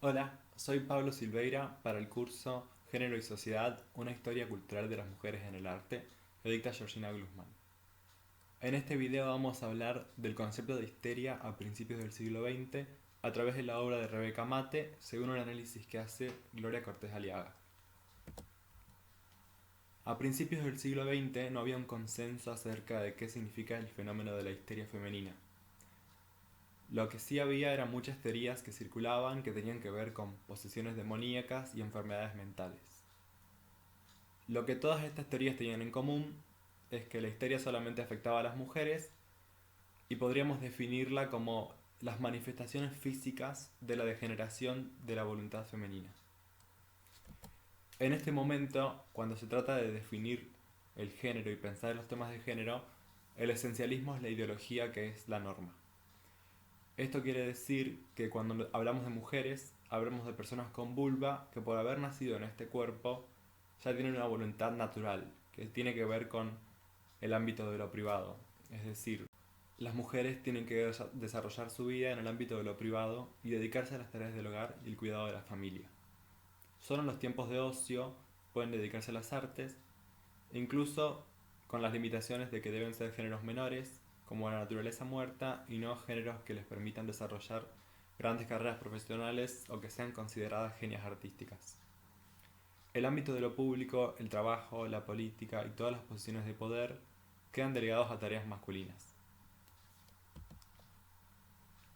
Hola, soy Pablo Silveira para el curso Género y Sociedad, una historia cultural de las mujeres en el arte, que dicta Georgina Glusman. En este video vamos a hablar del concepto de histeria a principios del siglo XX a través de la obra de Rebeca Mate, según un análisis que hace Gloria Cortés Aliaga. A principios del siglo XX no había un consenso acerca de qué significa el fenómeno de la histeria femenina. Lo que sí había eran muchas teorías que circulaban que tenían que ver con posesiones demoníacas y enfermedades mentales. Lo que todas estas teorías tenían en común es que la histeria solamente afectaba a las mujeres y podríamos definirla como las manifestaciones físicas de la degeneración de la voluntad femenina. En este momento, cuando se trata de definir el género y pensar en los temas de género, el esencialismo es la ideología que es la norma. Esto quiere decir que cuando hablamos de mujeres, hablamos de personas con vulva que por haber nacido en este cuerpo ya tienen una voluntad natural, que tiene que ver con el ámbito de lo privado. Es decir, las mujeres tienen que desarrollar su vida en el ámbito de lo privado y dedicarse a las tareas del hogar y el cuidado de la familia. Solo en los tiempos de ocio pueden dedicarse a las artes, incluso con las limitaciones de que deben ser géneros menores, como la naturaleza muerta, y no géneros que les permitan desarrollar grandes carreras profesionales o que sean consideradas genias artísticas. El ámbito de lo público, el trabajo, la política y todas las posiciones de poder quedan delegados a tareas masculinas.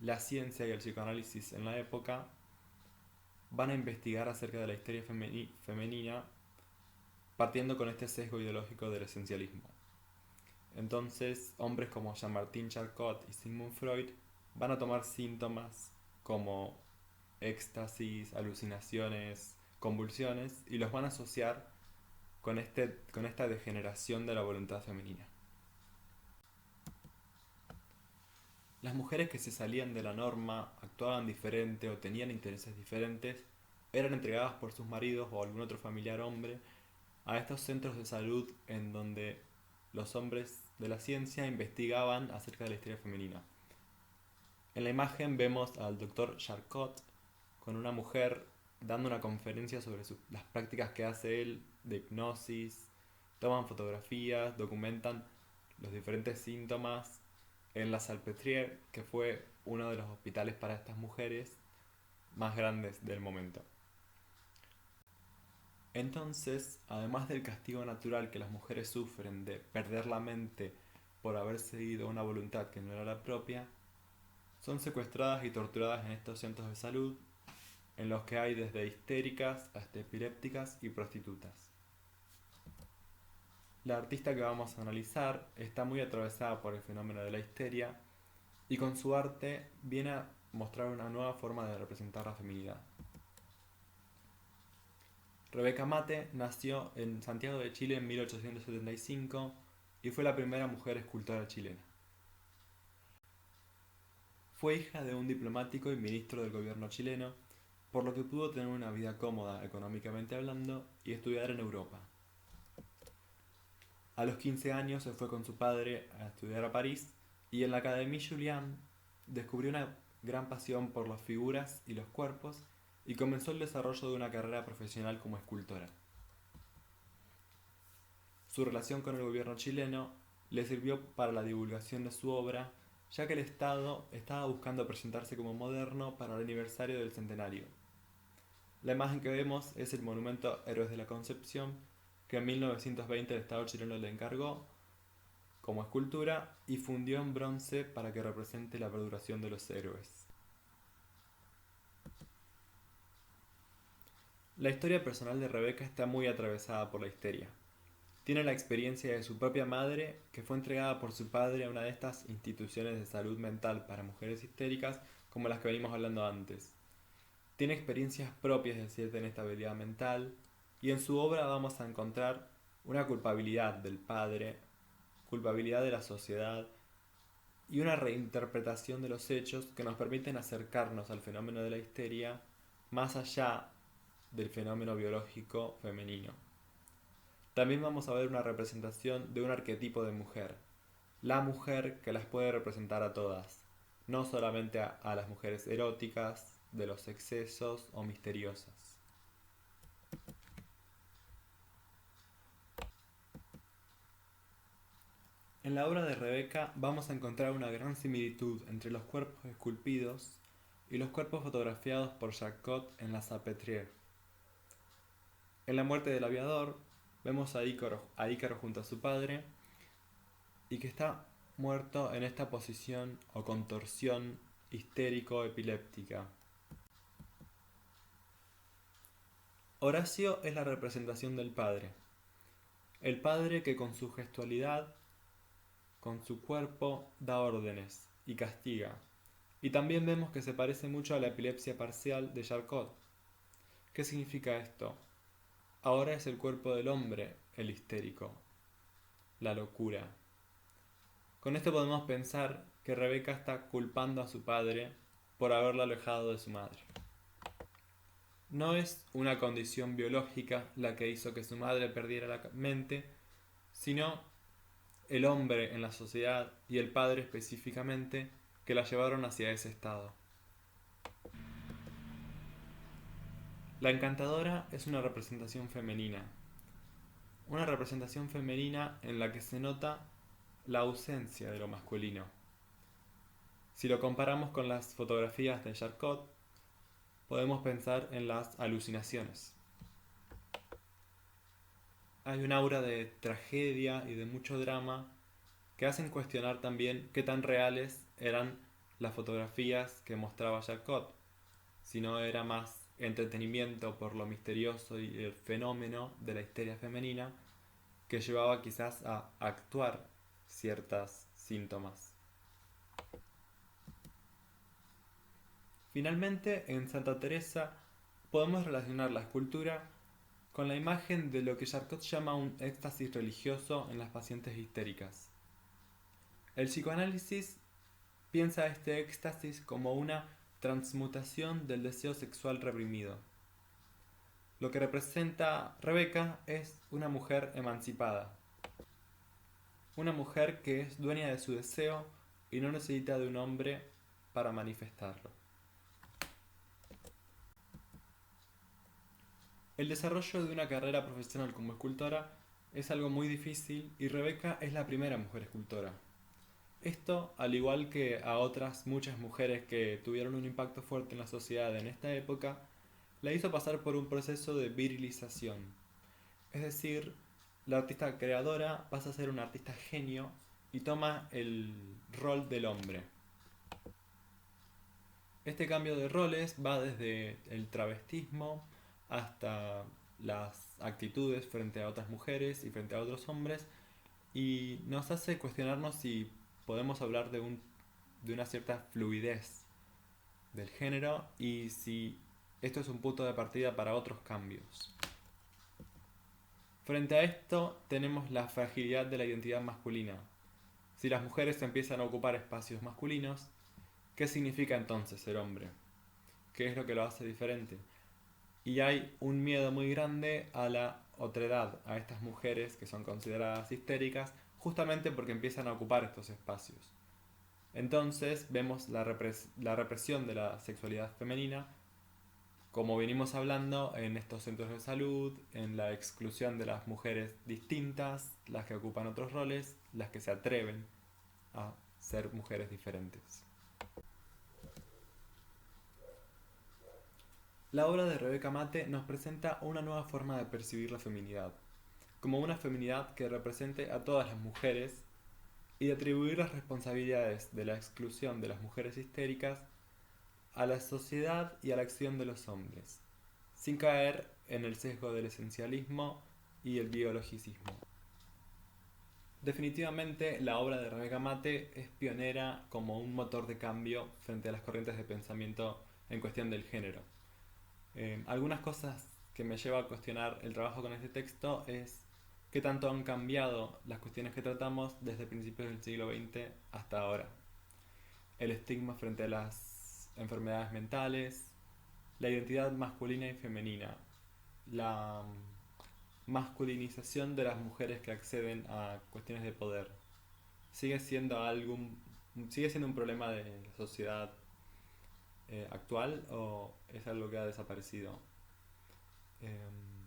La ciencia y el psicoanálisis en la época van a investigar acerca de la histeria femenina partiendo con este sesgo ideológico del esencialismo. Entonces, hombres como Jean-Martin Charcot y Sigmund Freud van a tomar síntomas como éxtasis, alucinaciones, convulsiones y los van a asociar con esta degeneración de la voluntad femenina. Las mujeres que se salían de la norma, actuaban diferente o tenían intereses diferentes, eran entregadas por sus maridos o algún otro familiar hombre a estos centros de salud en donde los hombres de la ciencia investigaban acerca de la histeria femenina. En la imagen vemos al doctor Charcot con una mujer dando una conferencia sobre las prácticas que hace él de hipnosis, toman fotografías, documentan los diferentes síntomas en la Salpêtrière, que fue uno de los hospitales para estas mujeres más grandes del momento. Entonces, además del castigo natural que las mujeres sufren de perder la mente por haber seguido una voluntad que no era la propia, son secuestradas y torturadas en estos centros de salud, en los que hay desde histéricas hasta epilépticas y prostitutas. La artista que vamos a analizar está muy atravesada por el fenómeno de la histeria y con su arte viene a mostrar una nueva forma de representar la feminidad. Rebeca Mate nació en Santiago de Chile en 1875 y fue la primera mujer escultora chilena. Fue hija de un diplomático y ministro del gobierno chileno, por lo que pudo tener una vida cómoda económicamente hablando y estudiar en Europa. A los 15 años se fue con su padre a estudiar a París y en la Académie Julian descubrió una gran pasión por las figuras y los cuerpos y comenzó el desarrollo de una carrera profesional como escultora. Su relación con el gobierno chileno le sirvió para la divulgación de su obra, ya que el Estado estaba buscando presentarse como moderno para el aniversario del centenario. La imagen que vemos es el monumento Héroes de la Concepción, que en 1920 el Estado chileno le encargó como escultura y fundió en bronce para que represente la perduración de los héroes. La historia personal de Rebeca está muy atravesada por la histeria. Tiene la experiencia de su propia madre, que fue entregada por su padre a una de estas instituciones de salud mental para mujeres histéricas como las que venimos hablando antes. Tiene experiencias propias de cierta inestabilidad mental y en su obra vamos a encontrar una culpabilidad del padre, culpabilidad de la sociedad y una reinterpretación de los hechos que nos permiten acercarnos al fenómeno de la histeria más allá del fenómeno biológico femenino. También vamos a ver una representación de un arquetipo de mujer, la mujer que las puede representar a todas, no solamente a las mujeres eróticas de los excesos o misteriosas. En la obra de Rebeca vamos a encontrar una gran similitud entre los cuerpos esculpidos y los cuerpos fotografiados por Jacquot en la Salpêtrière. En la muerte del aviador vemos a Ícaro junto a su padre y que está muerto en esta posición o contorsión histérico-epiléptica. Horacio es la representación del padre. El padre que con su gestualidad, con su cuerpo, da órdenes y castiga. Y también vemos que se parece mucho a la epilepsia parcial de Charcot. ¿Qué significa esto? Ahora es el cuerpo del hombre el histérico, la locura. Con esto podemos pensar que Rebeca está culpando a su padre por haberlo alejado de su madre. No es una condición biológica la que hizo que su madre perdiera la mente, sino el hombre en la sociedad y el padre específicamente que la llevaron hacia ese estado. La encantadora es una representación femenina en la que se nota la ausencia de lo masculino. Si lo comparamos con las fotografías de Charcot, podemos pensar en las alucinaciones. Hay un aura de tragedia y de mucho drama que hacen cuestionar también qué tan reales eran las fotografías que mostraba Charcot, si no era más entretenimiento por lo misterioso y el fenómeno de la histeria femenina que llevaba quizás a actuar ciertos síntomas. Finalmente, en Santa Teresa podemos relacionar la escultura con la imagen de lo que Charcot llama un éxtasis religioso en las pacientes histéricas. El psicoanálisis piensa este éxtasis como una transmutación del deseo sexual reprimido. Lo que representa Rebeca es una mujer emancipada, una mujer que es dueña de su deseo y no necesita de un hombre para manifestarlo. El desarrollo de una carrera profesional como escultora es algo muy difícil y Rebeca es la primera mujer escultora. Esto, al igual que a otras muchas mujeres que tuvieron un impacto fuerte en la sociedad en esta época, la hizo pasar por un proceso de virilización. Es decir, la artista creadora pasa a ser una artista genio y toma el rol del hombre. Este cambio de roles va desde el travestismo hasta las actitudes frente a otras mujeres y frente a otros hombres y nos hace cuestionarnos si podemos hablar de una cierta fluidez del género y si esto es un punto de partida para otros cambios. Frente a esto tenemos la fragilidad de la identidad masculina. Si las mujeres empiezan a ocupar espacios masculinos, ¿qué significa entonces ser hombre? ¿Qué es lo que lo hace diferente? Y hay un miedo muy grande a la otredad, a estas mujeres que son consideradas histéricas, justamente porque empiezan a ocupar estos espacios. Entonces vemos la represión de la sexualidad femenina, como venimos hablando, en estos centros de salud, en la exclusión de las mujeres distintas, las que ocupan otros roles, las que se atreven a ser mujeres diferentes. La obra de Rebeca Mate nos presenta una nueva forma de percibir la feminidad, como una feminidad que represente a todas las mujeres y de atribuir las responsabilidades de la exclusión de las mujeres histéricas a la sociedad y a la acción de los hombres, sin caer en el sesgo del esencialismo y el biologicismo. Definitivamente la obra de Rebeca Mate es pionera como un motor de cambio frente a las corrientes de pensamiento en cuestión del género. Algunas cosas que me lleva a cuestionar el trabajo con este texto es qué tanto han cambiado las cuestiones que tratamos desde principios del siglo XX hasta ahora. El estigma frente a las enfermedades mentales, la identidad masculina y femenina, la masculinización de las mujeres que acceden a cuestiones de poder. Sigue siendo un problema de la sociedad actual o es algo que ha desaparecido. Em,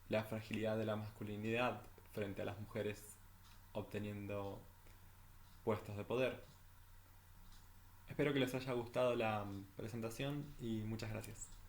la fragilidad de la masculinidad frente a las mujeres obteniendo puestos de poder. Espero que les haya gustado la presentación y muchas gracias.